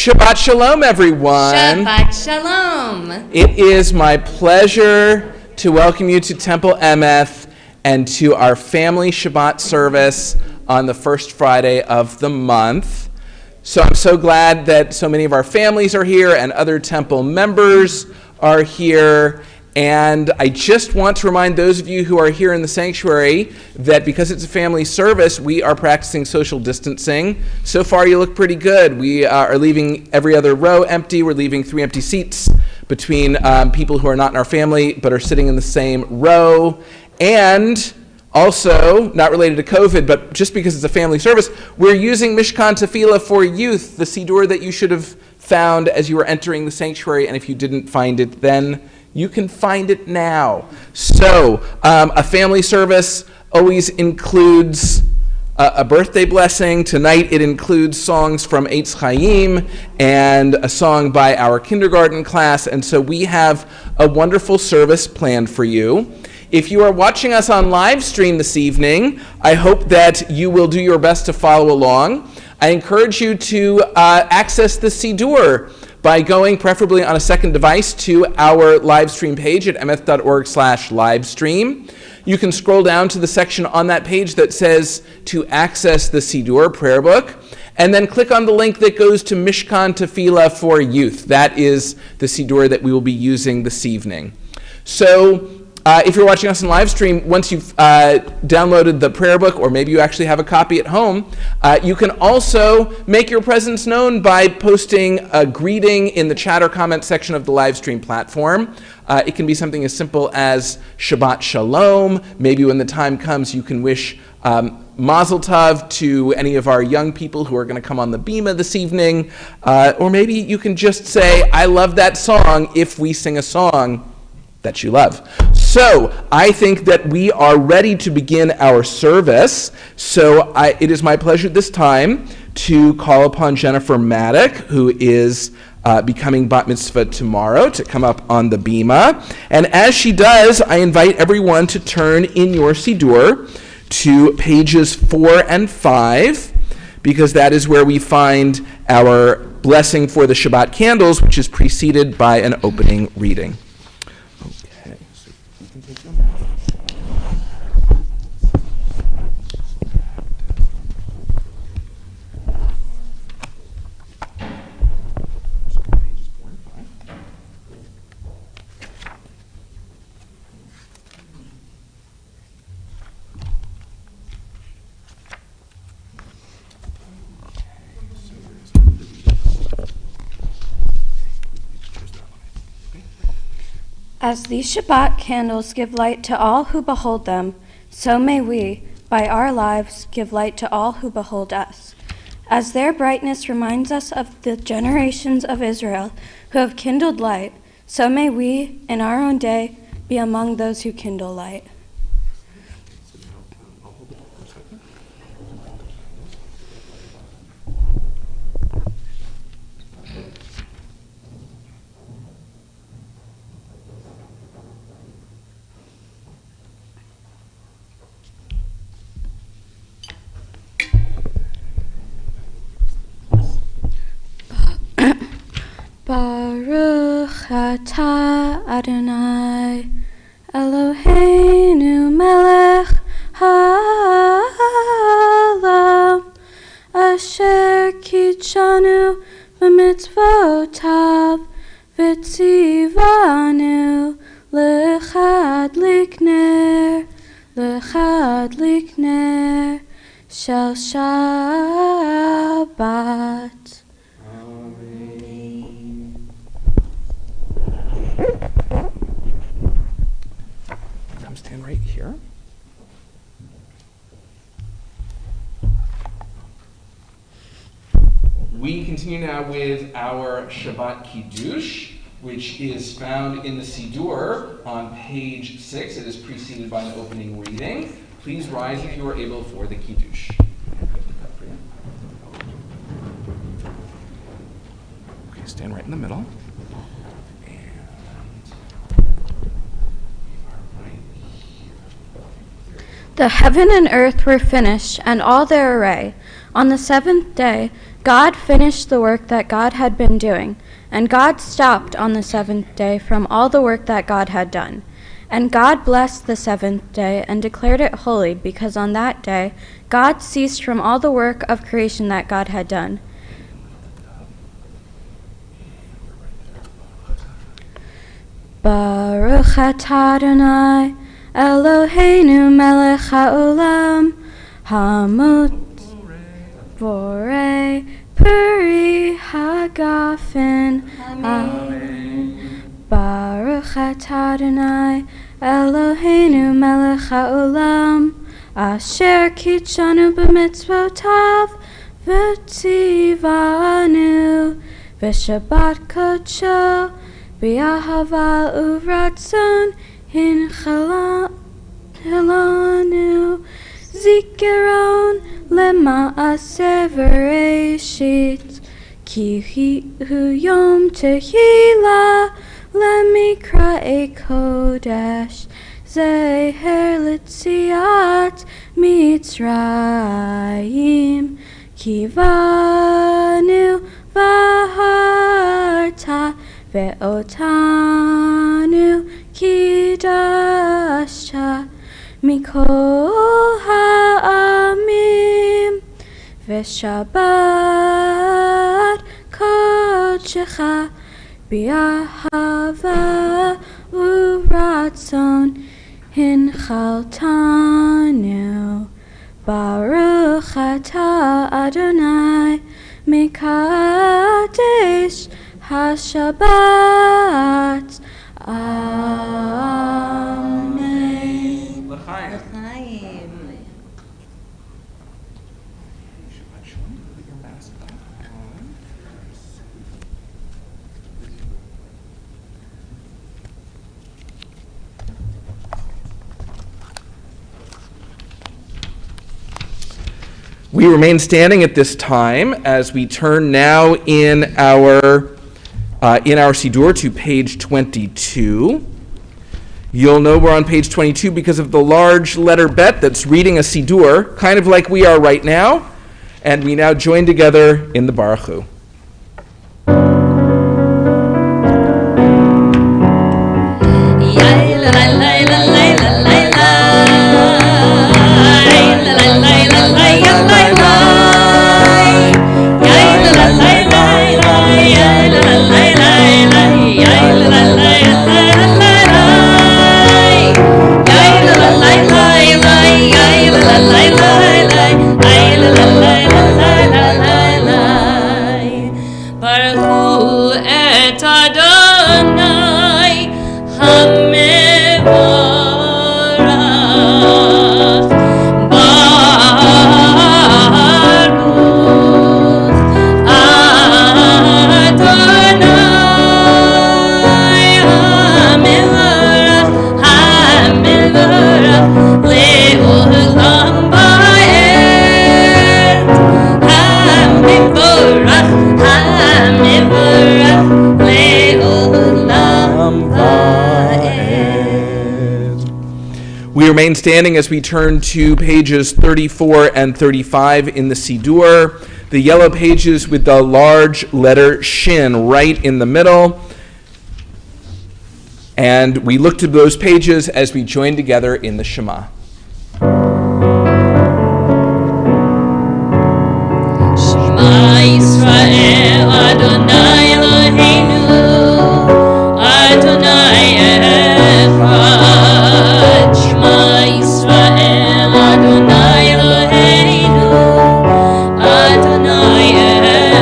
Shabbat Shalom, everyone. Shabbat Shalom. It is my pleasure to welcome you to Temple Emeth and to our family Shabbat service on the first Friday of the month. So I'm so glad that so many of our families are here and other Temple members are here. And I just want to remind those of you who are here in the sanctuary that because it's a family service, we are practicing social distancing. So far, you look pretty good. We are leaving every other row empty. We're leaving 3 empty seats between people who are not in our family but are sitting in the same row. And also, not related to COVID, but just because it's a family service, we're using Mishkan Tefillah for Youth, the Siddur that you should have found as you were entering the sanctuary. And if you didn't find it then, you can find it now. So, a family service always includes a birthday blessing. Tonight it includes songs from Eitz Chaim and a song by our kindergarten class. And so we have a wonderful service planned for you. If you are watching us on live stream this evening, I hope that you will do your best to follow along. I encourage you to access the Siddur by going, preferably on a second device, to our live stream page at emeth.org/livestream. You can scroll down to the section on that page that says to access the Siddur prayer book, and then click on the link that goes to Mishkan Tefillah for Youth. That is the Siddur that we will be using this evening. So, if you're watching us on live stream, once you've downloaded the prayer book, or maybe you actually have a copy at home, you can also make your presence known by posting a greeting in the chat or comment section of the live stream platform. It can be something as simple as Shabbat Shalom. Maybe when the time comes, you can wish Mazel Tov to any of our young people who are going to come on the Bima this evening. Or maybe you can just say, I love that song, if we sing a song that you love. So I think that we are ready to begin our service. So it is my pleasure this time to call upon Jennifer Maddock, who is becoming bat mitzvah tomorrow, to come up on the bima. And as she does, I invite everyone to turn in your Siddur to pages 4 and 5, because that is where we find our blessing for the Shabbat candles, which is preceded by an opening reading. As these Shabbat candles give light to all who behold them, so may we, by our lives, give light to all who behold us. As their brightness reminds us of the generations of Israel who have kindled light, so may we, in our own day, be among those who kindle light. Baruch atah Adonai Eloheinu melech haolam asher kitshanu b'mitzvotav v'tzivanu l'chad likner shel Shabbat. Come stand right here. We continue now with our Shabbat Kiddush, which is found in the Siddur on page 6. It is preceded by an opening reading. Please rise if you are able for the Kiddush. Okay, stand right in the middle. The heaven and earth were finished, and all their array. On the seventh day, God finished the work that God had been doing, and God stopped on the seventh day from all the work that God had done. And God blessed the seventh day and declared it holy, because on that day God ceased from all the work of creation that God had done. Baruch atah Adonai Eloheinu melech haolam hamot borei peri hagafen. Amen. Baruch atah Adonai Eloheinu melech haolam asher kitshanu b'mitzvotav v'tzivanu v'shabbat kodsho b'ahava uratzon hinchalanu zikaron lema'aseh v'reishit ki hu yom tehila lemikra'e kodesh zeher litziat mitzrayim kivanu vaharta ve'otanu kidasha mikol ha'amim ve'shabbat kodshecha bi'ahava uratzon hinchaltanu. Baruch atah Adonai mikadesh HaShabbat. Amen. L'chaim. L'chaim. We remain standing at this time as we turn now in our Siddur to page 22. You'll know we're on page 22 because of the large letter bet that's reading a Siddur, kind of like we are right now, and we now join together in the Baruch Hu. We remain standing as we turn to pages 34 and 35 in the Siddur, the yellow pages with the large letter Shin right in the middle. And we look to those pages as we join together in the Shema. Shema Yisrael Adonai Eloheinu Adonai Echad. Shema Yisrael Adonai Eloheinu Adonai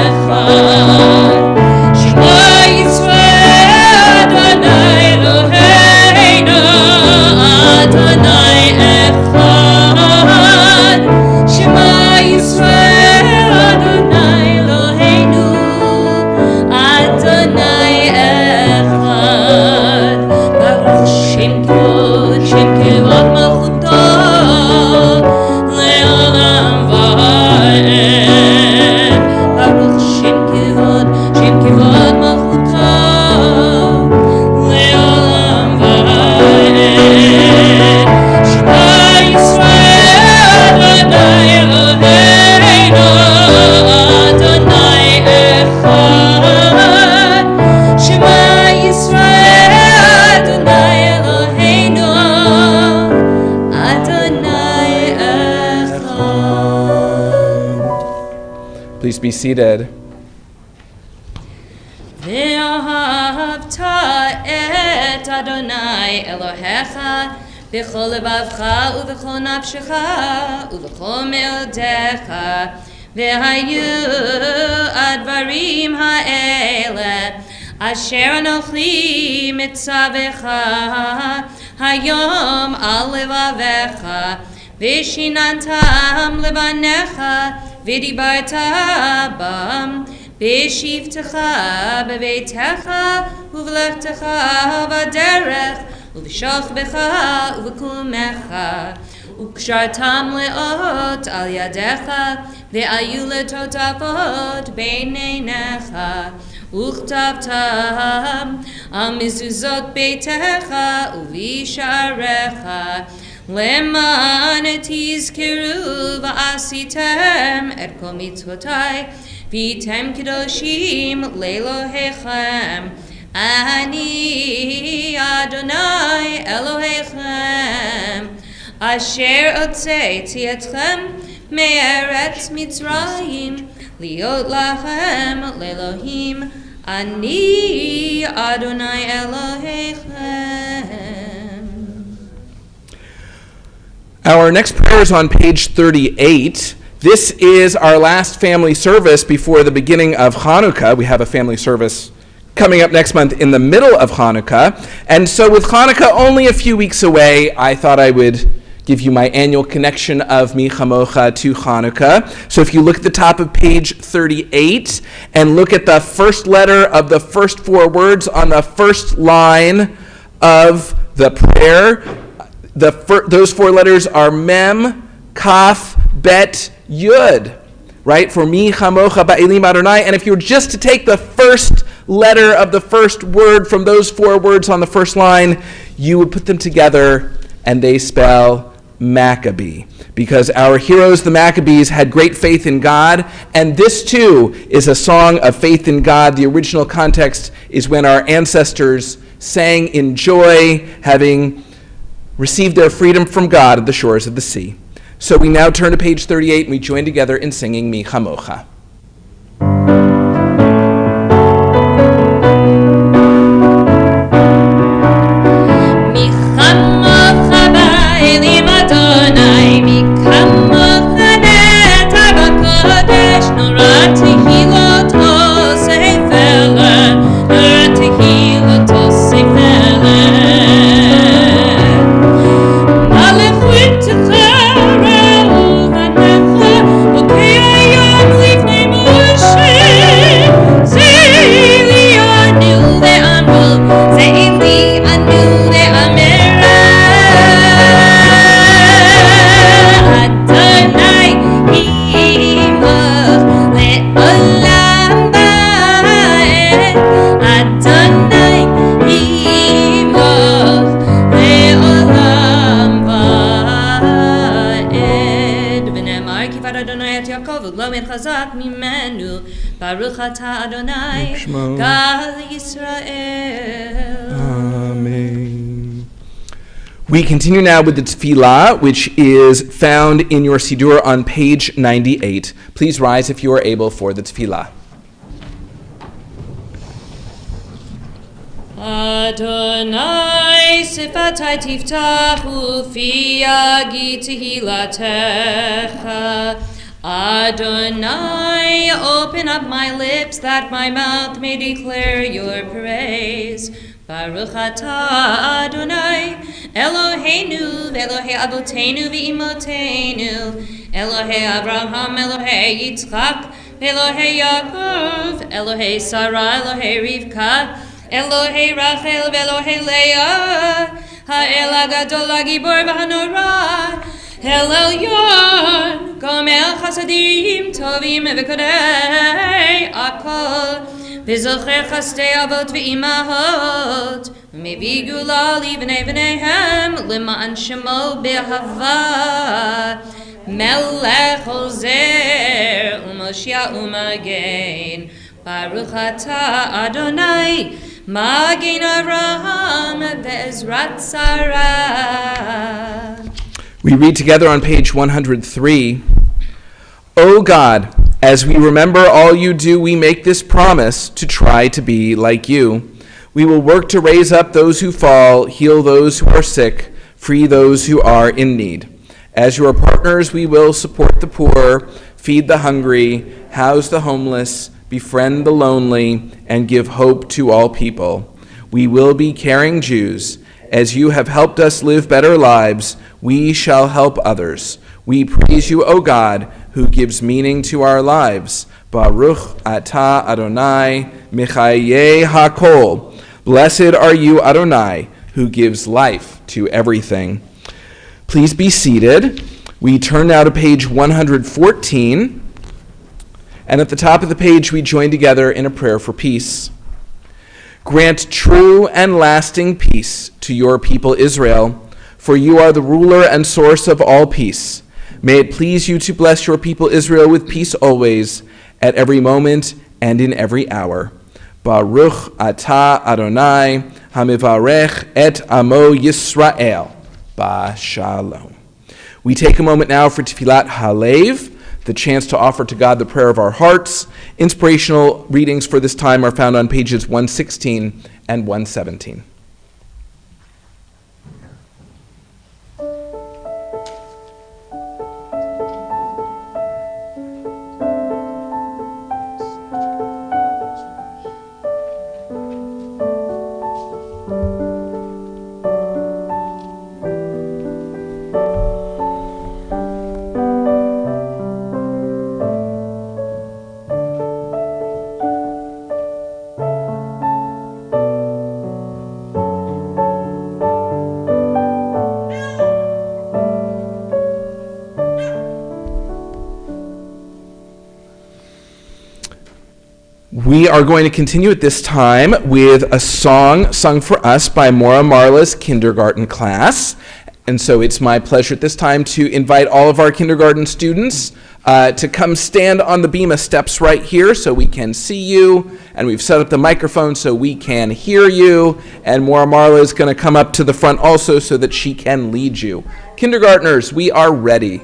Echad. Shema Yisrael Adonai Eloheinu Adonai Echad. Please be seated. ואהבת את אדוני אלוהיך בכל לבבך ובכל נפשך ובכל מאודך והיו הדברים האלה אשר אנוכי מצווך היום על לבביך ושיננתם לבניך ודיברת בם בשבתך בביתך ובלכתך בדרך ובשוכבך ובקומך וקשרתם לאות על ידיך והיו לטוטפות בין עיניך וכתבתם על מזוזות ביתך ובשעריך למען תזכרו ועשיתם את כל מצוותיי והייתם קדושים לאלוהיכם אני אדוני אלוהיכם אשר הוצאתי אתכם מארץ מצרים להיות לכם לאלוהים אני אדוני אלוהיכם. Our next prayer is on page 38. This is our last family service before the beginning of Hanukkah. We have a family service coming up next month in the middle of Hanukkah. And so with Hanukkah only a few weeks away, I thought I would give you my annual connection of Mi Chamocha to Hanukkah. So if you look at the top of page 38 and look at the first letter of the first four words on the first line of the prayer, those four letters are Mem, Kaf, Bet, Yud, right? For Mi Chamocha Ba'elim Adonai. And if you were just to take the first letter of the first word from those four words on the first line, you would put them together and they spell Maccabee. Because our heroes, the Maccabees, had great faith in God, and this too is a song of faith in God. The original context is when our ancestors sang in joy, having received their freedom from God at the shores of the sea. So we now turn to page 38 and we join together in singing Mi Chamocha. Baruch atah Adonai, Gal Yisrael. Amen. We continue now with the tefillah, which is found in your Siddur on page 98. Please rise if you are able for the tefillah. Adonai sifatai tiftach ufi yagi tehilatecha. Adonai, open up my lips that my mouth may declare your praise. Baruch atah Adonai, Eloheinu, Elohei Avotenu v'imotenu, Elohei Abraham, Elohei Yitzchak, Elohei Yaakov, Elohei Sarah, Elohei Rivka, Elohei Rachel, Elohei Leah, Ha'el Agadol Hagibor v'Hanorah, El Elyon, Gomel Chasadim, Tovim v'Kodei Akol, V'zocher Chastei Avot v'Imahot, Mevi Gula Livnei V'neihem, L'ma'an Shemo B'Hava, Melech Ozer, U'Moshia U'Magen, Baruch atah Adonai, Magen Avraham Ve'ezrat Sarah. We read together on page 103, O God, As we remember all you do, we make this promise to try to be like you. We will work to raise up those who fall, heal those who are sick, free those who are in need. As your partners, we will support the poor, feed the hungry, house the homeless, befriend the lonely, and give hope to all people. We will be caring Jews. As you have helped us live better lives, we shall help others. We praise you, O God, who gives meaning to our lives. Baruch atah Adonai, Michayeh HaKol. Blessed are you, Adonai, who gives life to everything. Please be seated. We turn now to page 114. And at the top of the page, we join together in a prayer for peace. Grant true and lasting peace to your people Israel, for you are the ruler and source of all peace. May it please you to bless your people Israel with peace always, at every moment and in every hour. Baruch atah Adonai, hamivarech et amo Yisrael. Ba shalom. We take a moment now for Tefillat Halev, the chance to offer to God the prayer of our hearts. Inspirational readings for this time are found on pages 116 and 117. We are going to continue at this time with a song sung for us by Maura Marla's kindergarten class. And so it's my pleasure at this time to invite all of our kindergarten students to come stand on the Bema steps right here so we can see you. And we've set up the microphone so we can hear you. And Maura Marla is going to come up to the front also so that she can lead you. Kindergartners, we are ready.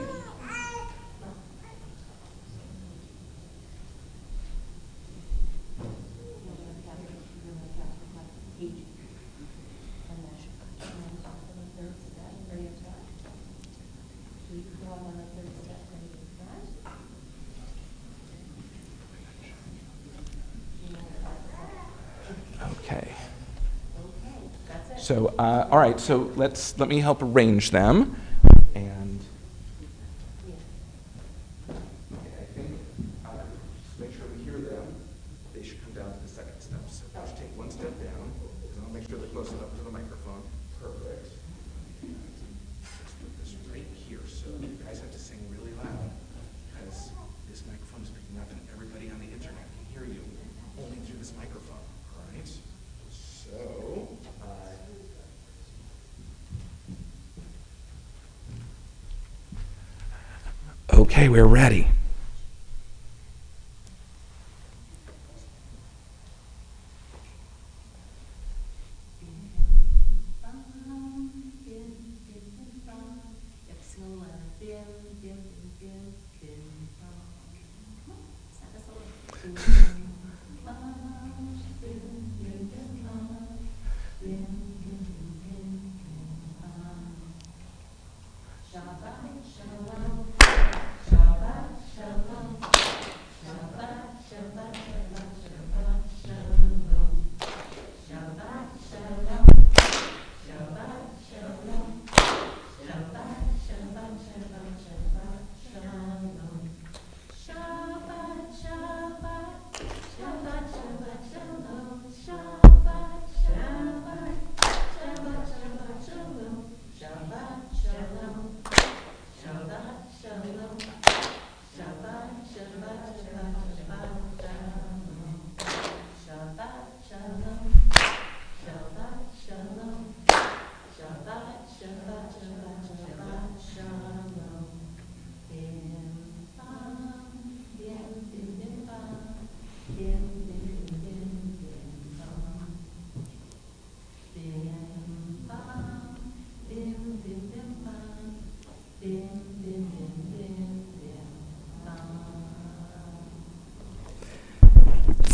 Okay. So, all right. So let me help arrange them, and I think just make sure we hear them. They should come down to the second step. So just take one step down, and I'll make sure they're close enough to the microphone. Perfect. Let's put this right here, so you guys have to sing really loud because this microphone is picking up, and everybody on the internet can hear you only through this microphone. All right. So, okay, we're ready.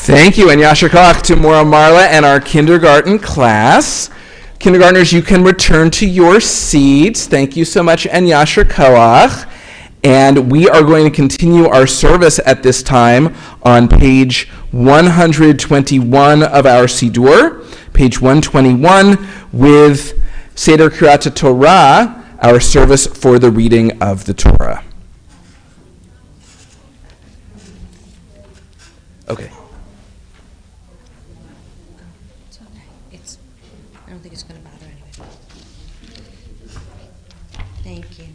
Thank you, and Yasher Koach to Mora Marla and our kindergarten class. Kindergartners, you can return to your seats. Thank you so much, and Yasher Koach. And we are going to continue our service at this time on page 121 of our Siddur, page 121, with Seder Kriyat Torah, our service for the reading of the Torah. Okay. It's okay. I don't think it's going to bother anybody. Thank you.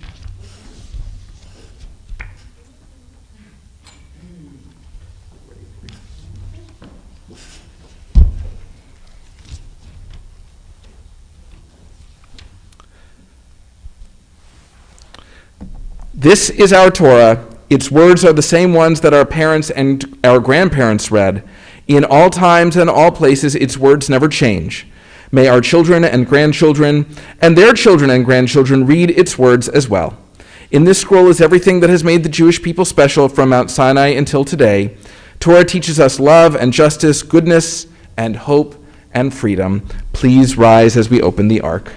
This is our Torah. Its words are the same ones that our parents and our grandparents read. In all times and all places, its words never change. May our children and grandchildren and their children and grandchildren read its words as well. In this scroll is everything that has made the Jewish people special from Mount Sinai until today. Torah teaches us love and justice, goodness and hope and freedom. Please rise as we open the Ark.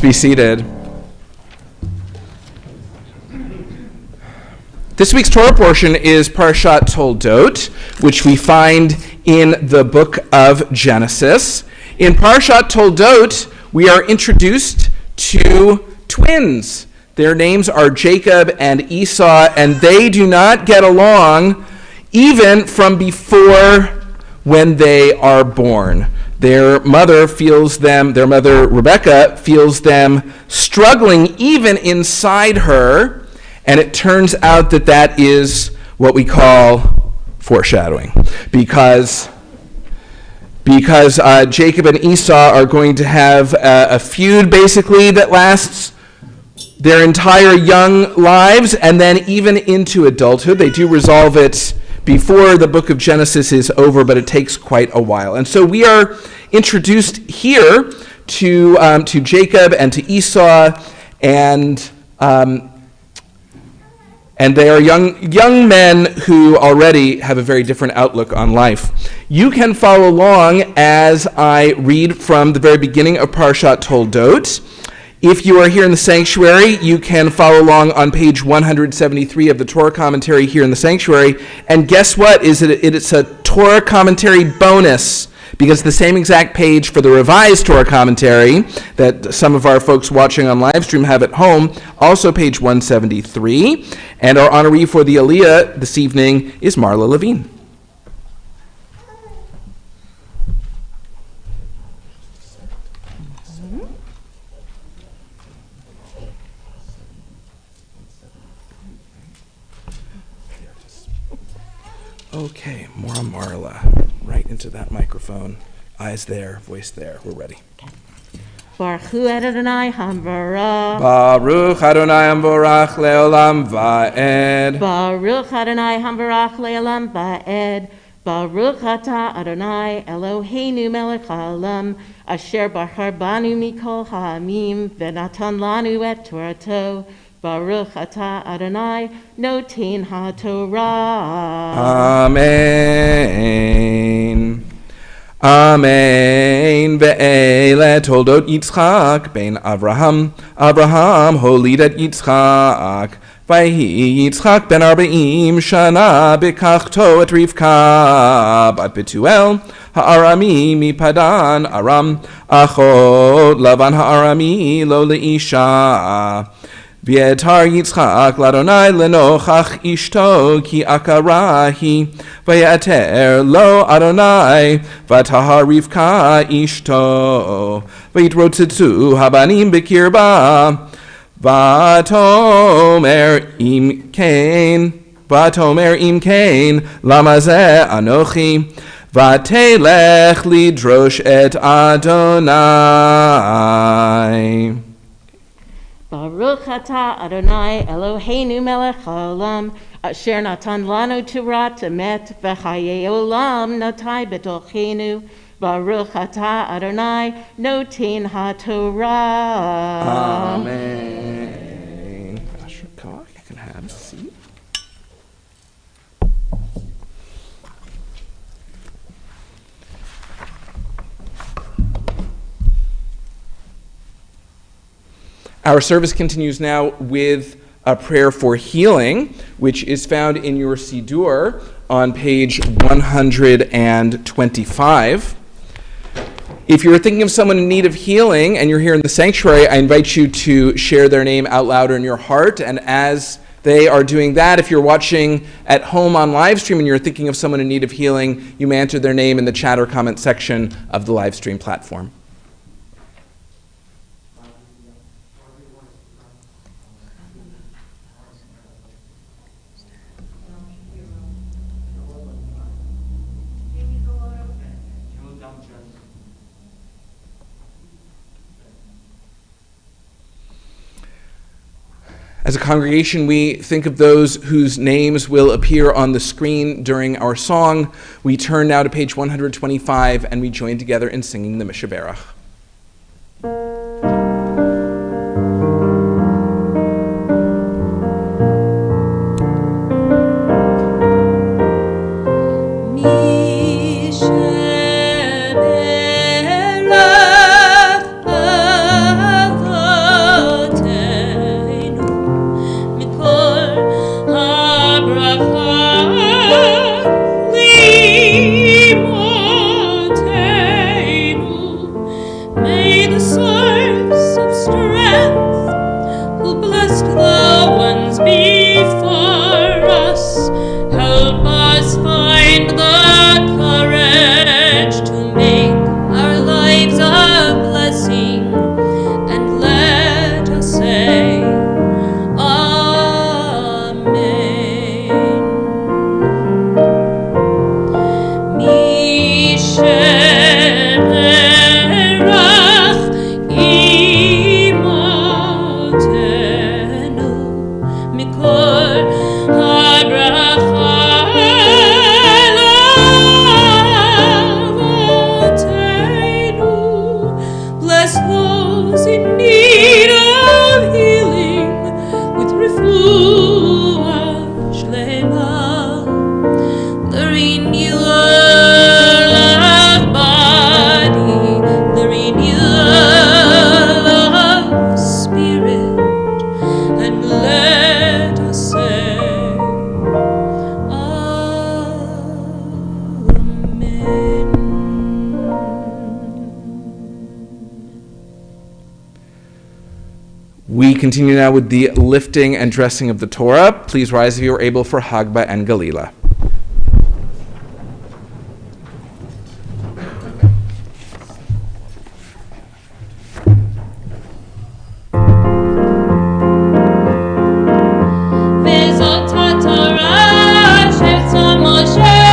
Be seated. This week's Torah portion is Parashat Toldot, which we find in the book of Genesis. In Parashat Toldot, we are introduced to twins. Their names are Jacob and Esau, and they do not get along even from before when they are born. Their mother Rebecca feels them struggling even inside her, and it turns out that is what we call foreshadowing. Because Jacob and Esau are going to have a feud basically that lasts their entire young lives and then even into adulthood. They do resolve it before the book of Genesis is over, but it takes quite a while. And so we are introduced here to Jacob and to Esau, and they are young men who already have a very different outlook on life. You can follow along as I read from the very beginning of Parashat Toldot. If you are here in the sanctuary, you can follow along on page 173 of the Torah commentary here in the sanctuary. And guess what? It's a Torah commentary bonus, because the same exact page for the revised Torah commentary that some of our folks watching on live stream have at home, also page 173. And our honoree for the Aliyah this evening is Marla Levine. Okay, more on Marla. Right into that microphone. Eyes there, voice there. We're ready. Baruch Hu Adonai Hamvarach. Baruch Adonai Hamvarach leolam va'ed. Baruch Adonai Hamvarach leolam va'ed. Baruch atah Adonai Eloheinu melech haolam asher bahar banu mikol ha'amim v'natan lanu et Torato. Baruch atah Adonai noten ha'Torah. Amen. Amen. Ve'ele toldot Yitzchak ben Avraham. Avraham holid et Yitzchak. Vayhi Yitzchak ben 40 shana bekachto et Rivka bat Betuel ha'arami mipadan Aram achot Lavan ha'arami lo leisha. V'yetar Yitzchak l'Adonai lenochach ishto ki akarahi v'yater lo Adonai v'tahar Rivka ishto v'yitrotzetzu habanim b'kirba v'tomer im kain lama zeh anochi v'telech lidrosh et Adonai. Baruch atah Adonai Eloheinu melech haolam asher natan lanu Torah emet v'chayei olam natai betochenu. Baruch atah Adonai noten ha'Torah. Amen. Pastor Koch, you can have a seat. Our service continues now with a prayer for healing, which is found in your Siddur on page 125. If you're thinking of someone in need of healing and you're here in the sanctuary, I invite you to share their name out loud or in your heart. And as they are doing that, if you're watching at home on live stream and you're thinking of someone in need of healing, you may enter their name in the chat or comment section of the live stream platform. As a congregation, we think of those whose names will appear on the screen during our song. We turn now to page 125 and we join together in singing the Mishaberach. We continue now with the lifting and dressing of the Torah. Please rise if you are able for Hagba and Galila. Moshe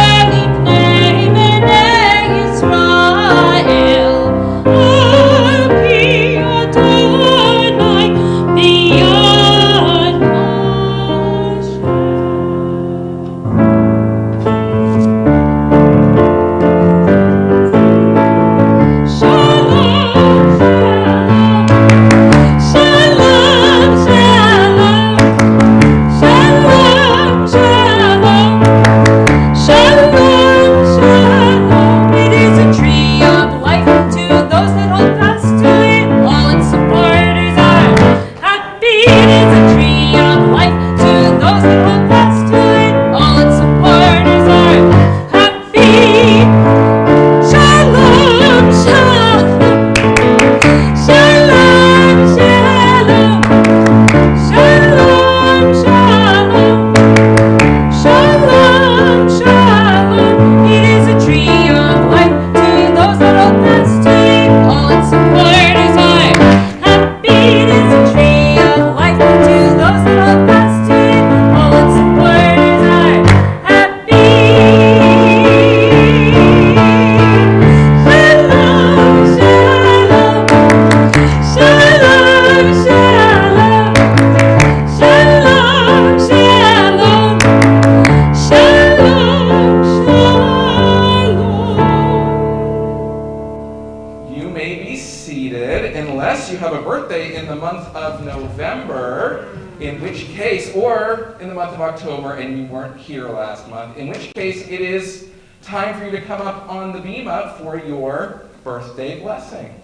in the month of November, in which case, or in the month of October, and you weren't here last month, in which case it is time for you to come up on the bima for your birthday blessing.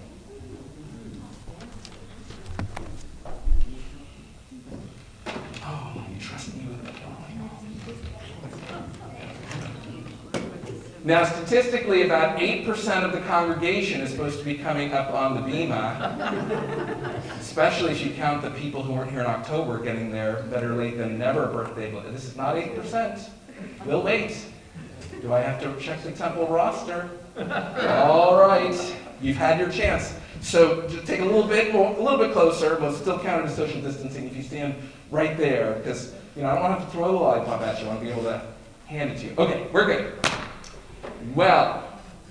Oh, you trust me with it. Now, statistically, about 8% of the congregation is supposed to be coming up on the bima, especially if you count the people who weren't here in October getting their better late than never birthday. This is not 8%. We'll wait. Do I have to check the temple roster? All right. You've had your chance. So just take a little bit closer. We'll still count it as social distancing if you stand right there, because I don't want to have to throw the lollipop at you. I want to be able to hand it to you. Okay, we're good. Well,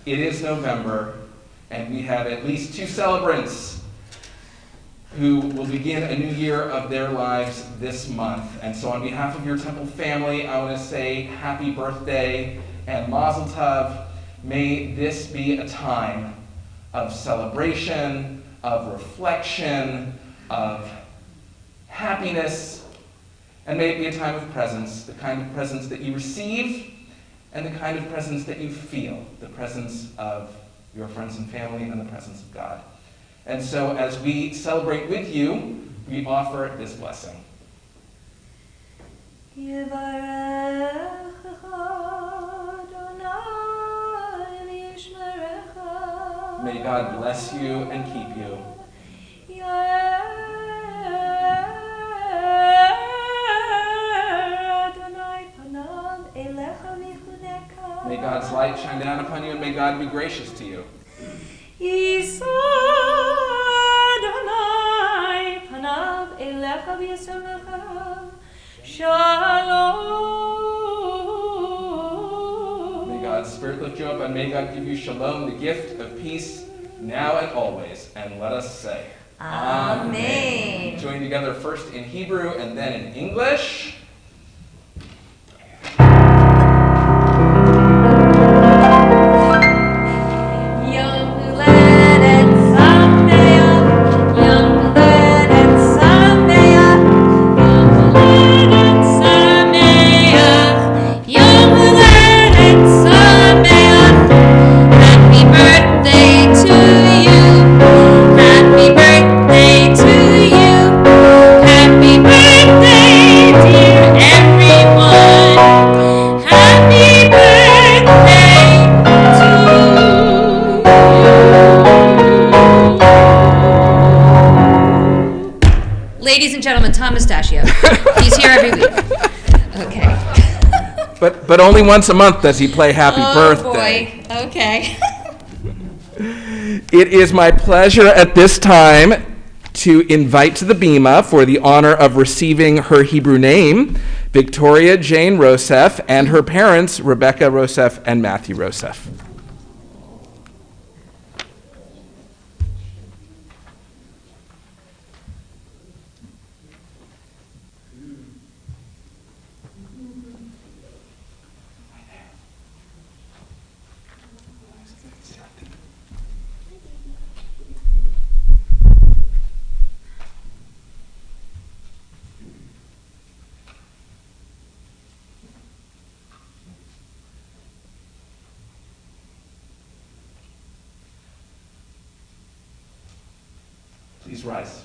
it is November, and we have at least 2 celebrants who will begin a new year of their lives this month. And so on behalf of your temple family, I want to say happy birthday and mazel tov. May this be a time of celebration, of reflection, of happiness, and may it be a time of presence, the kind of presence that you receive and the kind of presence that you feel, the presence of your friends and family and the presence of God. And so as we celebrate with you, we offer this blessing. May God bless you and keep you. May God's light shine down upon you, and may God be gracious to you. May God's Spirit lift you up, and may God give you shalom, the gift of peace, now and always. And let us say, Amen. Join together first in Hebrew and then in English. Ladies and gentlemen, Tom Mustachio. He's here every week. Okay. But only once a month does he play Happy Birthday. Oh, boy. Okay. It is my pleasure at this time to invite to the bima for the honor of receiving her Hebrew name, Victoria Jane Rosef, and her parents, Rebecca Rosef and Matthew Rosef. Please rise.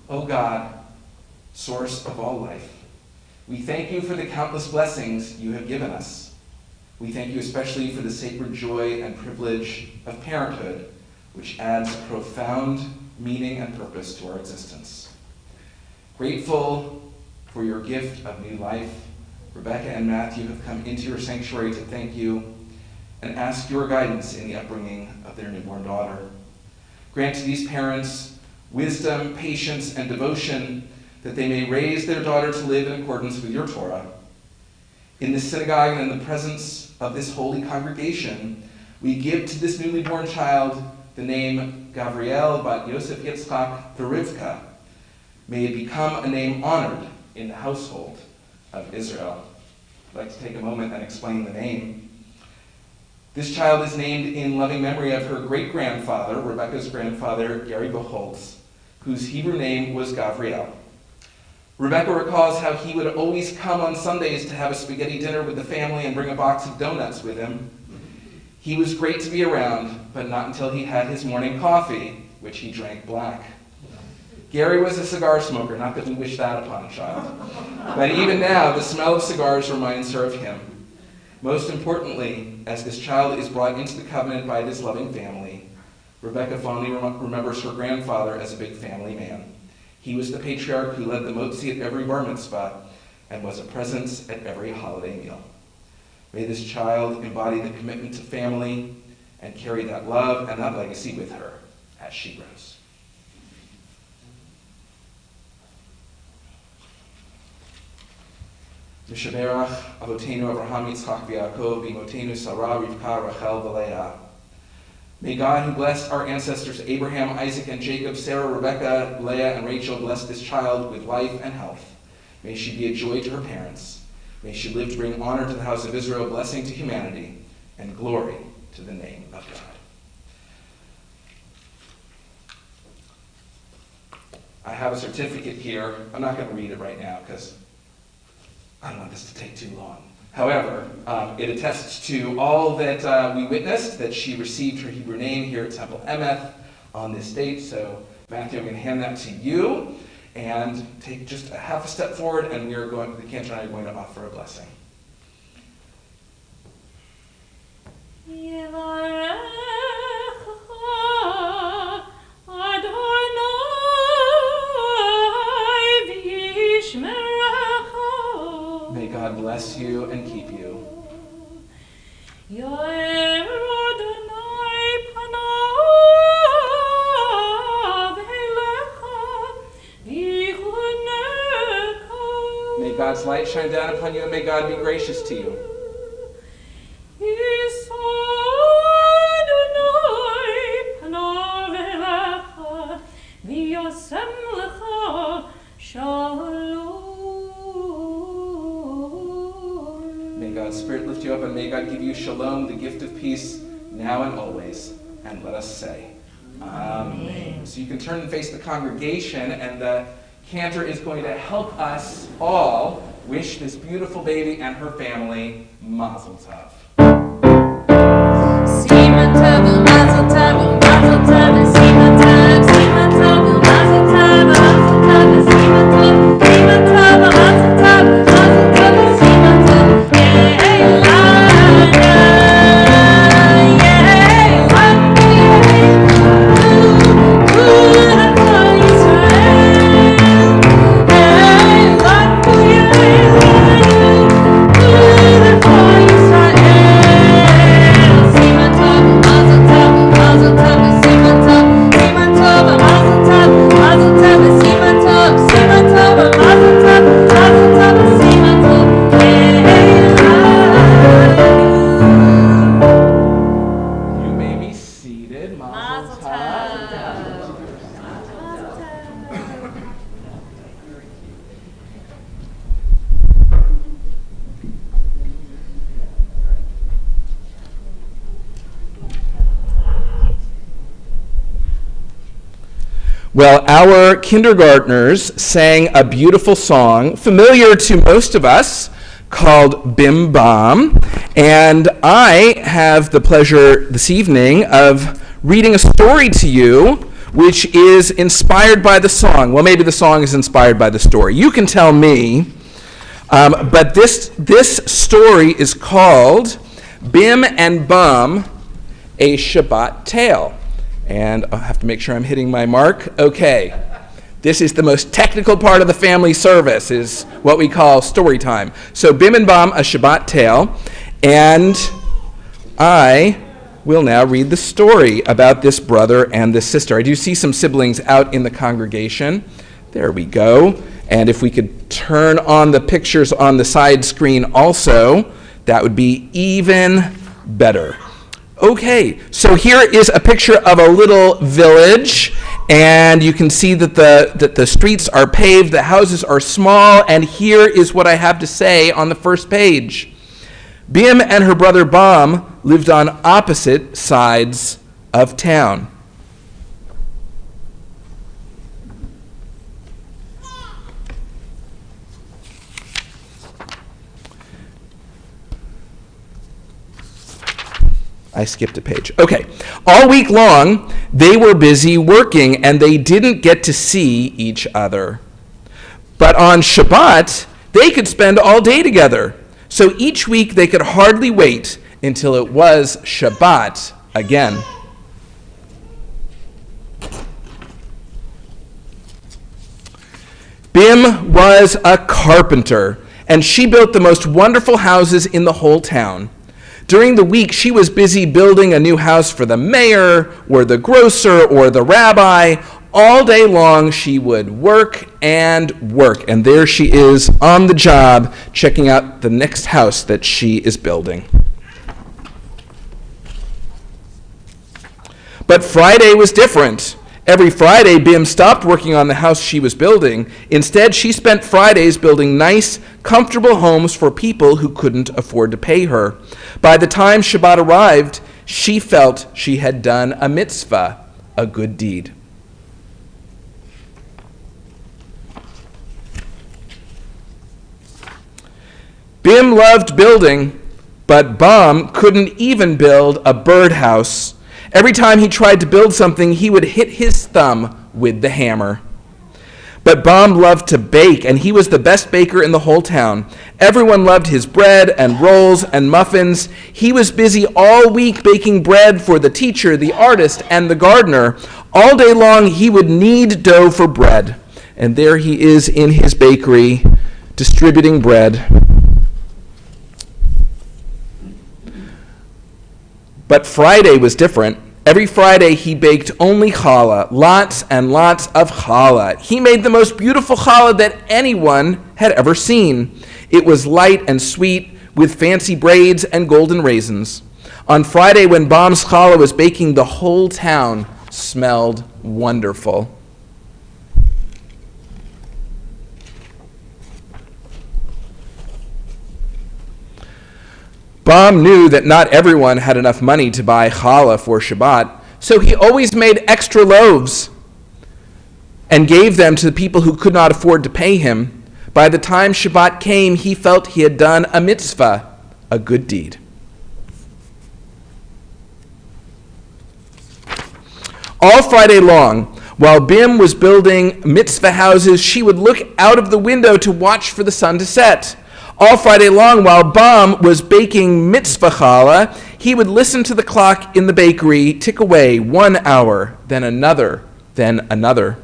O God, source of all life, we thank you for the countless blessings you have given us. We thank you especially for the sacred joy and privilege of parenthood, which adds profound meaning and purpose to our existence. Grateful for your gift of new life, Rebecca and Matthew have come into your sanctuary to thank you and ask your guidance in the upbringing of their newborn daughter. Grant to these parents wisdom, patience, and devotion that they may raise their daughter to live in accordance with your Torah. In this synagogue and in the presence of this holy congregation, we give to this newly born child the name Gavriel Bat Yosef Yitzchak Verivka. May it become a name honored in the household of Israel. I'd like to take a moment and explain the name. This child is named in loving memory of her great-grandfather, Rebecca's grandfather, Gary Beholtz, whose Hebrew name was Gavriel. Rebecca recalls how he would always come on Sundays to have a spaghetti dinner with the family and bring a box of donuts with him. He was great to be around, but not until he had his morning coffee, which he drank black. Gary was a cigar smoker, not that we wish that upon a child. But even now, the smell of cigars reminds her of him. Most importantly, as this child is brought into the covenant by this loving family, Rebecca fondly remembers her grandfather as a big family man. He was the patriarch who led the motzi at every bar mitzvah and was a presence at every holiday meal. May this child embody the commitment to family and carry that love and that legacy with her as she grows. Mishaberach Avotenu Avraham Yitzchak v'Yaakov v'Imotenu Sarah Rivka Rachel v'Leah. May God, who blessed our ancestors Abraham, Isaac, and Jacob, Sarah, Rebekah, Leah, and Rachel, bless this child with life and health. May she be a joy to her parents. May she live to bring honor to the house of Israel, blessing to humanity, and glory to the name of God. I have a certificate here. I'm not going to read it right now because I don't want this to take too long. However, it attests to all that we witnessed, that she received her Hebrew name here at Temple Emeth on this date. So, Matthew, I'm going to hand that to you and take just a half a step forward, and the cantor and I are going to offer a blessing. May God bless you and keep you. May God's light shine down upon you, and may God be gracious to you. May God's Spirit lift you up, and may God give you shalom, the gift of peace, now and always. And let us say, Amen. So you can turn and face the congregation, and the cantor is going to help us all wish this beautiful baby and her family Mazel Tov. Well, our kindergartners sang a beautiful song, familiar to most of us, called Bim Bam, and I have the pleasure this evening of reading a story to you which is inspired by the song. Well, maybe the song is inspired by the story. You can tell me, but this story is called Bim and Bum, a Shabbat Tale. And I'll have to make sure I'm hitting my mark. Okay. This is the most technical part of the family service, is what we call story time. So Bim and Bam, a Shabbat Tale. And I will now read the story about this brother and this sister. I do see some siblings out in the congregation. There we go. And if we could turn on the pictures on the side screen also, that would be even better. Okay, so here is a picture of a little village, and you can see that the streets are paved, the houses are small, and here is what I have to say on the first page. Bim and her brother Bam lived on opposite sides of town. I skipped a page. Okay. All week long, they were busy working, and they didn't get to see each other. But on Shabbat, they could spend all day together. So each week, they could hardly wait until it was Shabbat again. Bim was a carpenter, and she built the most wonderful houses in the whole town. During the week, she was busy building a new house for the mayor, or the grocer, or the rabbi. All day long, she would work, and there she is on the job, checking out the next house that she is building. But Friday was different. Every Friday, Bim stopped working on the house she was building. Instead, she spent Fridays building nice, comfortable homes for people who couldn't afford to pay her. By the time Shabbat arrived, she felt she had done a mitzvah, a good deed. Bim loved building, but Bam couldn't even build a birdhouse. Every time he tried to build something, he would hit his thumb with the hammer. But Bam loved to bake, and he was the best baker in the whole town. Everyone loved his bread and rolls and muffins. He was busy all week baking bread for the teacher, the artist, and the gardener. All day long, he would knead dough for bread. And there he is in his bakery, distributing bread. But Friday was different. Every Friday he baked only challah, lots and lots of challah. He made the most beautiful challah that anyone had ever seen. It was light and sweet with fancy braids and golden raisins. On Friday when Bam's challah was baking, the whole town smelled wonderful. Bam knew that not everyone had enough money to buy challah for Shabbat, so he always made extra loaves and gave them to the people who could not afford to pay him. By the time Shabbat came, he felt he had done a mitzvah, a good deed. All Friday long, while Bim was building mitzvah houses, she would look out of the window to watch for the sun to set. All Friday long, while Bam was baking mitzvah challah, he would listen to the clock in the bakery tick away 1 hour, then another, then another.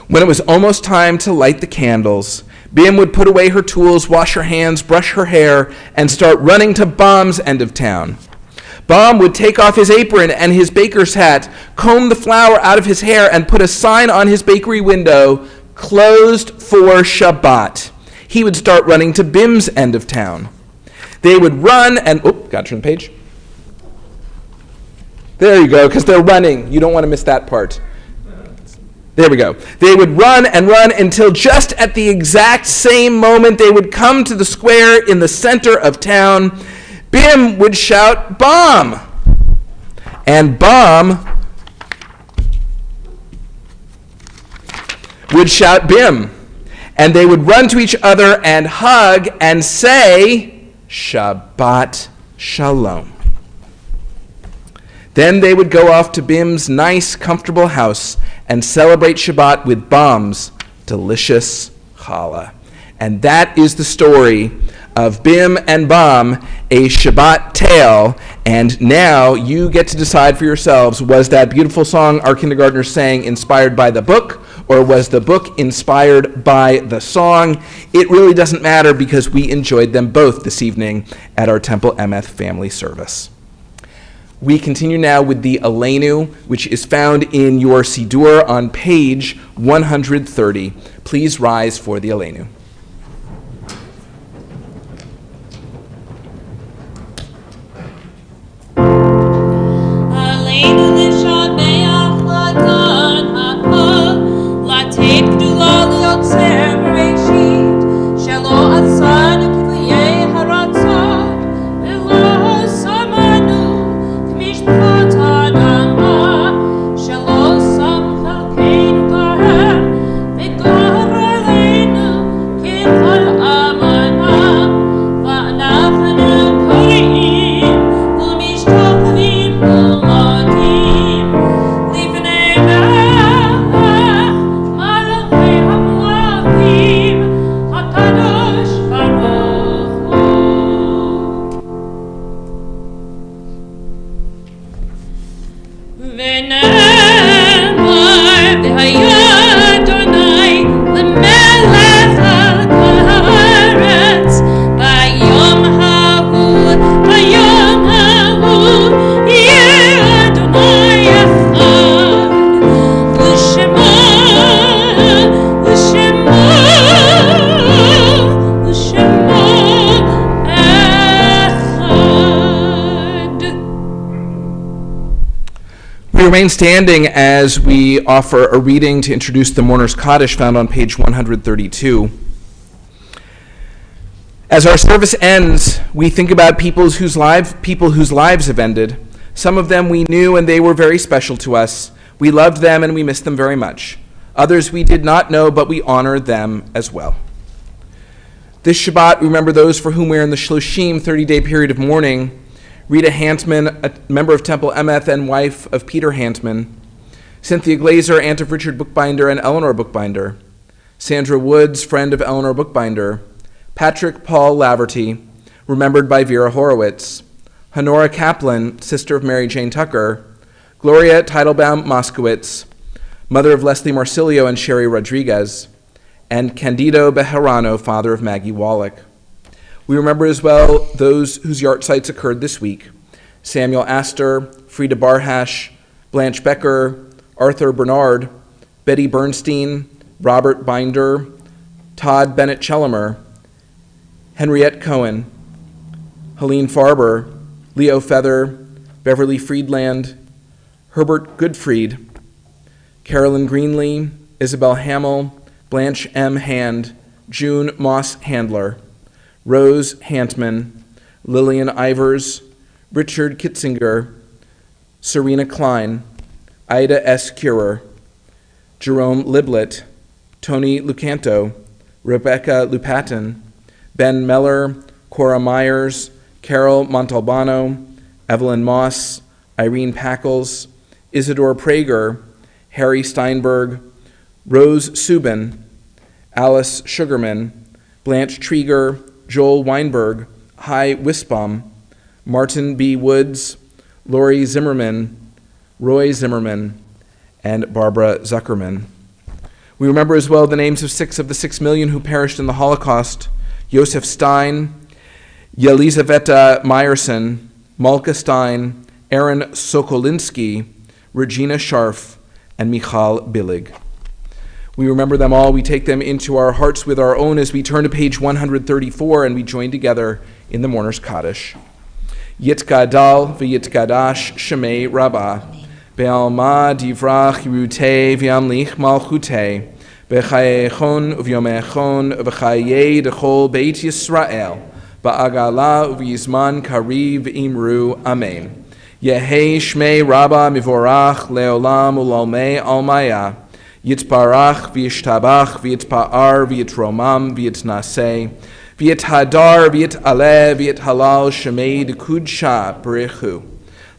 When it was almost time to light the candles, Bim would put away her tools, wash her hands, brush her hair, and start running to Bam's end of town. Bam would take off his apron and his baker's hat, comb the flour out of his hair, and put a sign on his bakery window, "Closed for Shabbat." He would start running to Bim's end of town. They would run and... got to turn the page. There you go, because they're running. You don't want to miss that part. There we go. They would run and run until just at the exact same moment they would come to the square in the center of town. Bim would shout, "Bam!" And Bam would shout, "Bim!" And they would run to each other and hug and say, "Shabbat Shalom." Then they would go off to Bim's nice, comfortable house and celebrate Shabbat with Bam's delicious challah. And that is the story of Bim and Bam, a Shabbat tale. And now you get to decide for yourselves, was that beautiful song our kindergartner sang inspired by the book, or was the book inspired by the song? It really doesn't matter because we enjoyed them both this evening at our Temple Emeth family service. We continue now with the Elenu, which is found in your Siddur on page 130. Please rise for the Elenu. Remain standing as we offer a reading to introduce the Mourner's Kaddish found on page 132. As our service ends, we think about people whose lives have ended. Some of them we knew and they were very special to us. We loved them and we missed them very much. Others we did not know, but we honor them as well. This Shabbat, we remember those for whom we are in the Shloshim, 30-day period of mourning. Rita Hantman, a member of Temple Emeth and wife of Peter Hantman. Cynthia Glazer, aunt of Richard Bookbinder and Eleanor Bookbinder. Sandra Woods, friend of Eleanor Bookbinder. Patrick Paul Laverty, remembered by Vera Horowitz. Honora Kaplan, sister of Mary Jane Tucker. Gloria Teitelbaum Moskowitz, mother of Leslie Marsilio and Sherry Rodriguez. And Candido Bejarano, father of Maggie Wallach. We remember as well those whose yahrzeits occurred this week: Samuel Astor, Frida Barhash, Blanche Becker, Arthur Bernard, Betty Bernstein, Robert Binder, Todd Bennett Chellimer, Henriette Cohen, Helene Farber, Leo Feather, Beverly Friedland, Herbert Goodfried, Carolyn Greenlee, Isabel Hamill, Blanche M. Hand, June Moss Handler, Rose Hantman, Lillian Ivers, Richard Kitzinger, Serena Klein, Ida S. Curer, Jerome Liblet, Tony Lucanto, Rebecca Lupatin, Ben Meller, Cora Myers, Carol Montalbano, Evelyn Moss, Irene Packles, Isidore Prager, Harry Steinberg, Rose Subin, Alice Sugarman, Blanche Trieger, Joel Weinberg, Hai Wisbaum, Martin B. Woods, Lori Zimmerman, Roy Zimmerman, and Barbara Zuckerman. We remember as well the names of 6 of the 6 million who perished in the Holocaust: Josef Stein, Yelizaveta Meyerson, Malka Stein, Aaron Sokolinsky, Regina Scharf, and Michal Billig. We remember them all. We take them into our hearts with our own as we turn to page 134 and we join together in the Mourner's Kaddish. Yitgadal v'yitgadash shemei Rabbah, be'alma divrach yirutei v'yamlich malchutei, b'chayechon u'vyomechon v'chayei d'chol beit Yisrael, ba'agala u'v'yizman kariv imru, amen. Yehei shmei Rabbah mivorach leolam u'lalmei almaya, Yitbarach v'yishtabach v'yitpa'ar v'yitromam v'yitnaseh v'yithadar v'yit'aleh v'yithalal shemei d'kudsha b'richu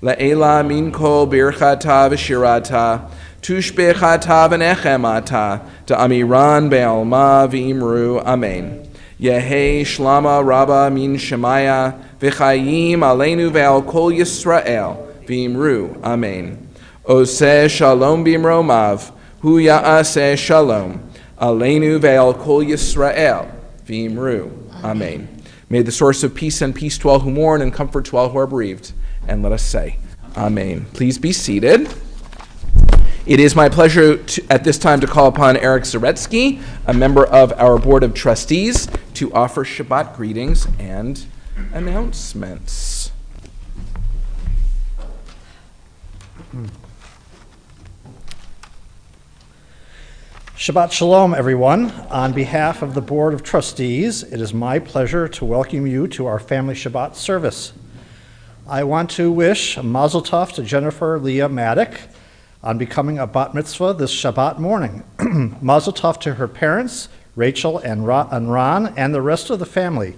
la'ela min kol birchata v'shirata tushbechata v'nechemata da'amiran be'alma v'imru, amen. Yehei shlama rabba min shemaya v'chayim alenu ve'al kol Yisrael v'imru, amen. Oseh shalom b'imromav Hu ya'aseh shalom, Elenu ve'al kol Yisrael, v'imru, amen. May the source of peace and peace to all who mourn and comfort to all who are bereaved. And let us say, Amen. Please be seated. It is my pleasure at this time to call upon Eric Zaretsky, a member of our Board of Trustees, to offer Shabbat greetings and announcements. Shabbat Shalom, everyone. On behalf of the Board of Trustees, it is my pleasure to welcome you to our family Shabbat service. I want to wish a Mazel Tov to Jennifer Leah Maddock on becoming a bat mitzvah this Shabbat morning. Mazel Tov to her parents, Rachel and Ron, and the rest of the family.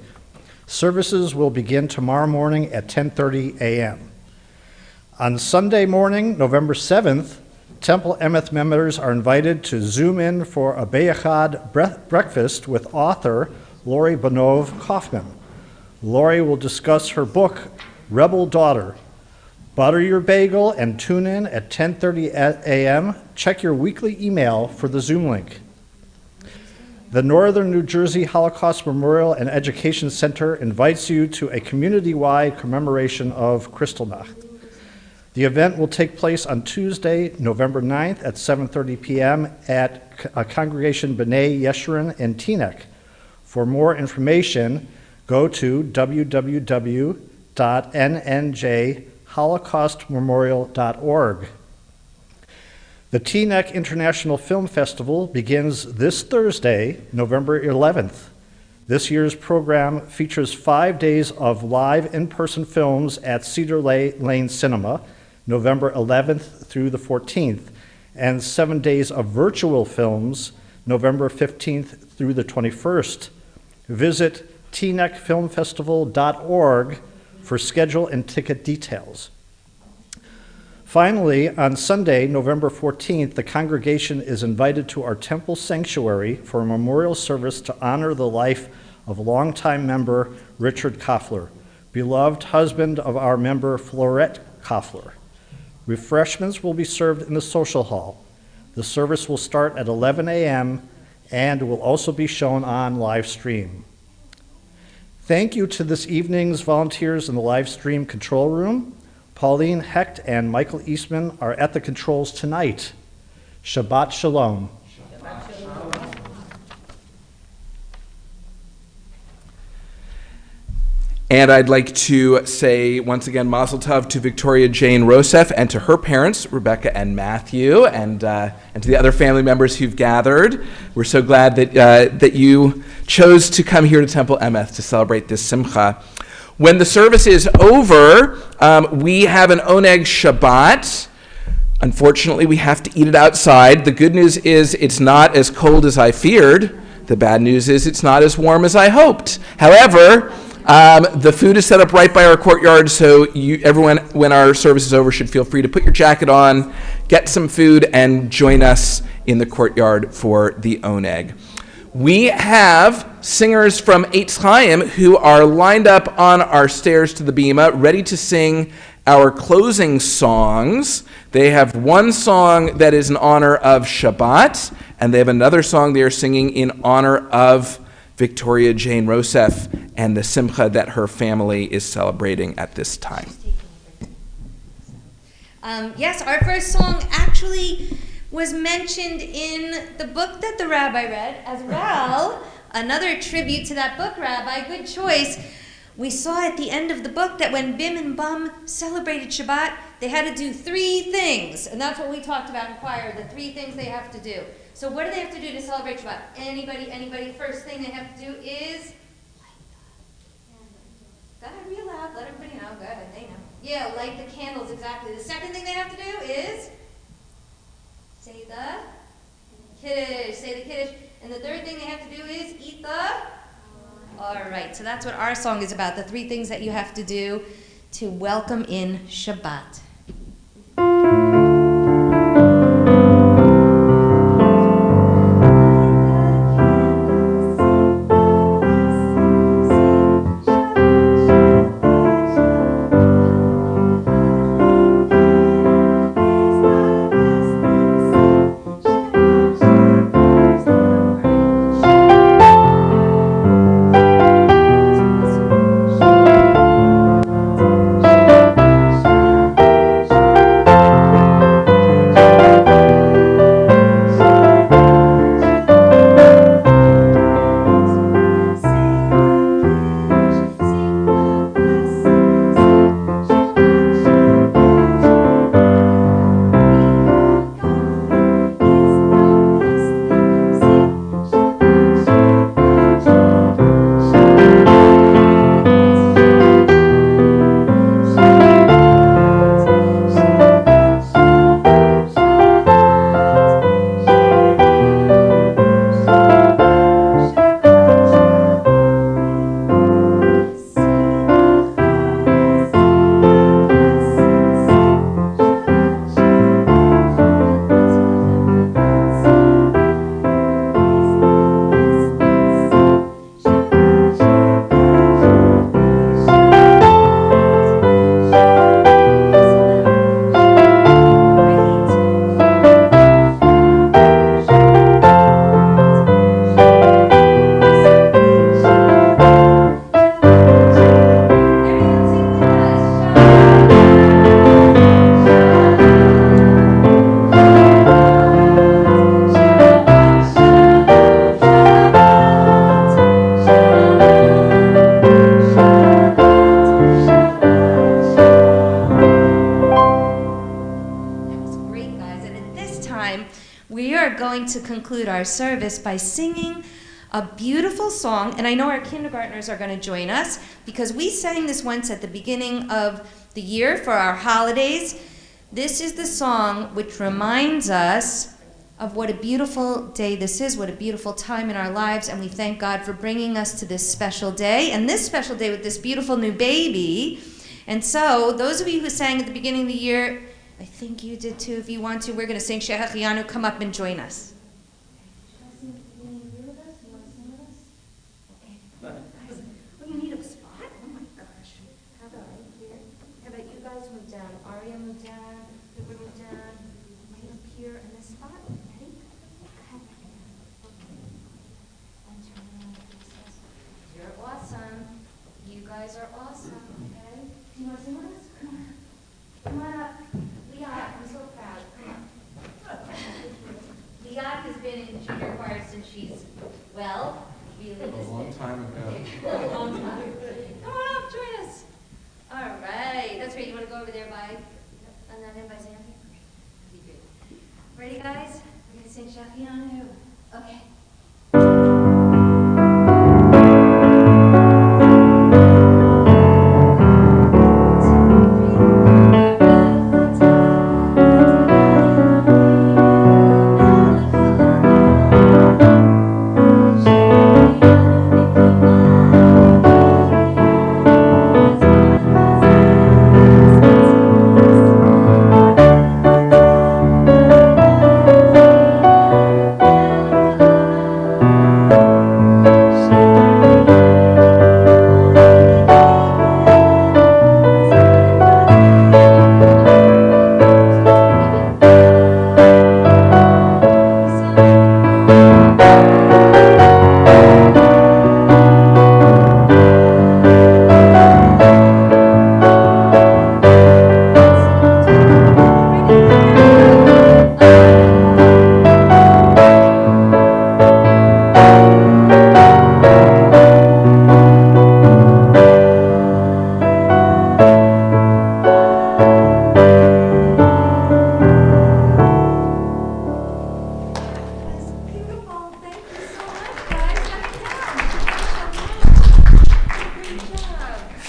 Services will begin tomorrow morning at 10:30 a.m. On Sunday morning, November 7th, Temple Emeth members are invited to Zoom in for a Beyachad breakfast with author Lori Bonov Kaufman. Lori will discuss her book, Rebel Daughter. Butter your bagel and tune in at 10:30 a.m. Check your weekly email for the Zoom link. The Northern New Jersey Holocaust Memorial and Education Center invites you to a community-wide commemoration of Kristallnacht. The event will take place on Tuesday, November 9th at 7:30 p.m. at Congregation B'nai Yeshurun in Teaneck. For more information, go to www.nnjholocaustmemorial.org. The Teaneck International Film Festival begins this Thursday, November 11th. This year's program features 5 days of live in-person films at Cedar Lane Cinema, November 11th through the 14th, and 7 days of virtual films, November 15th through the 21st. Visit teaneckfilmfestival.org for schedule and ticket details. Finally, on Sunday, November 14th, the congregation is invited to our temple sanctuary for a memorial service to honor the life of longtime member Richard Koffler, beloved husband of our member Florette Koffler. Refreshments will be served in the social hall. The service will start at 11 a.m. and will also be shown on live stream. Thank you to this evening's volunteers in the live stream control room. Pauline Hecht and Michael Eastman are at the controls tonight. Shabbat Shalom. And I'd like to say once again Mazel Tov to Victoria Jane Rosef and to her parents, Rebecca and Matthew, and to the other family members who've gathered. We're so glad that you chose to come here to Temple Emeth to celebrate this Simcha. When the service is over, we have an Oneg Shabbat. Unfortunately, we have to eat it outside. The good news is it's not as cold as I feared. The bad news is it's not as warm as I hoped. However, the food is set up right by our courtyard, so everyone, when our service is over, should feel free to put your jacket on, get some food, and join us in the courtyard for the Oneg. We have singers from Eitz Chaim who are lined up on our stairs to the Bima, ready to sing our closing songs. They have one song that is in honor of Shabbat, and they have another song they are singing in honor of Victoria Jane Rosef and the Simcha that her family is celebrating at this time. Yes, our first song actually was mentioned in the book that the rabbi read as well. Another tribute to that book, Rabbi. Good choice. We saw at the end of the book that when Bim and Bum celebrated Shabbat, they had to do 3 things. And that's what we talked about in choir, the 3 things they have to do. So what do they have to do to celebrate Shabbat? Anybody? First thing they have to do is go ahead, real loud, let everybody know. Go ahead, they know. Yeah, light the candles, exactly. The second thing they have to do is say the Kiddush. And the third thing they have to do is eat the... All right, so that's what our song is about, the 3 things that you have to do to welcome in Shabbat. to conclude our service by singing a beautiful song, and I know our kindergartners are going to join us because we sang this once at the beginning of the year for our holidays. This is the song which reminds us of what a beautiful day this is, what a beautiful time in our lives, and we thank God for bringing us to this special day, and this special day with this beautiful new baby. And so, those of you who sang at the beginning of the year, I think you did too. If you want to, we're going to sing Shehachianu. Come up and join us. You need a spot? Oh my gosh. How about right here? How about you guys move down? Arya move down. Cooper move down. Right up here in this spot. Ready? You're awesome. You guys are awesome. Okay? Do you want to sing with us? Come on. Come on up. Liat, I'm so proud. Come on. Liat has been in junior choir since she's, well, really A long time ago. a long time. Come on up, join us. All right. That's right. You want to go over there by, on that end by Xanthi? Be good. Ready, guys? We're going to sing Shachianu. Okay.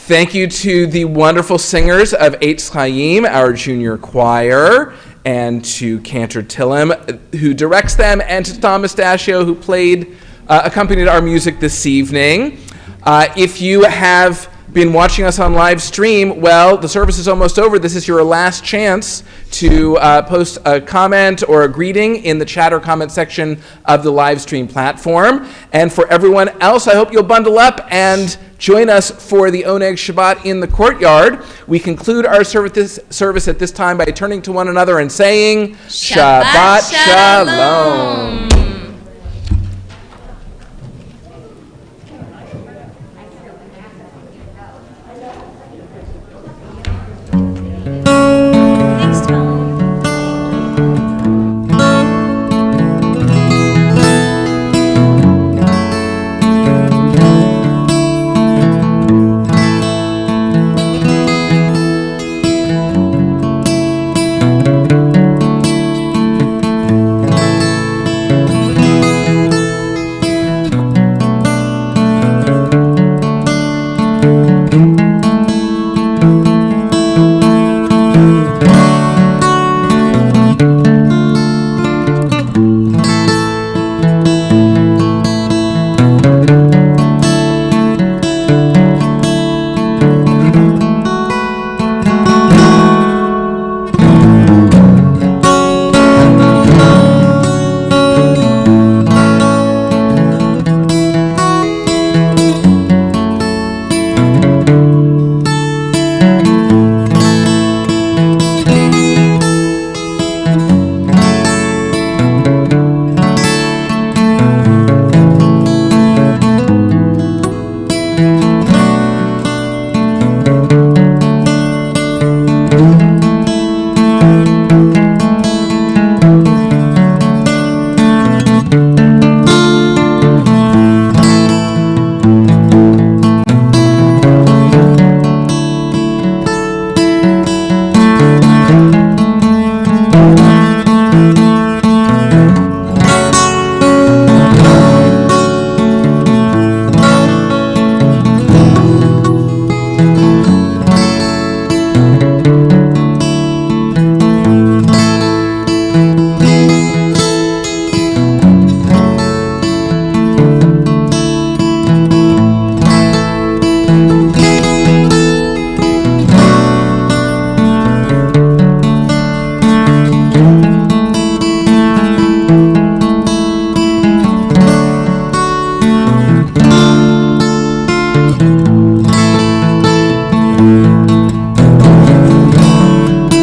Thank you to the wonderful singers of Eitz Chaim, our junior choir, and to Cantor Tillam, who directs them, and to Tom Mustachio, who accompanied our music this evening. If you have been watching us on live stream, well, the service is almost over. This is your last chance to post a comment or a greeting in the chat or comment section of the live stream platform. And for everyone else, I hope you'll bundle up and join us for the Oneg Shabbat in the courtyard. We conclude our service at this time by turning to one another and saying, Shabbat Shalom. Amen.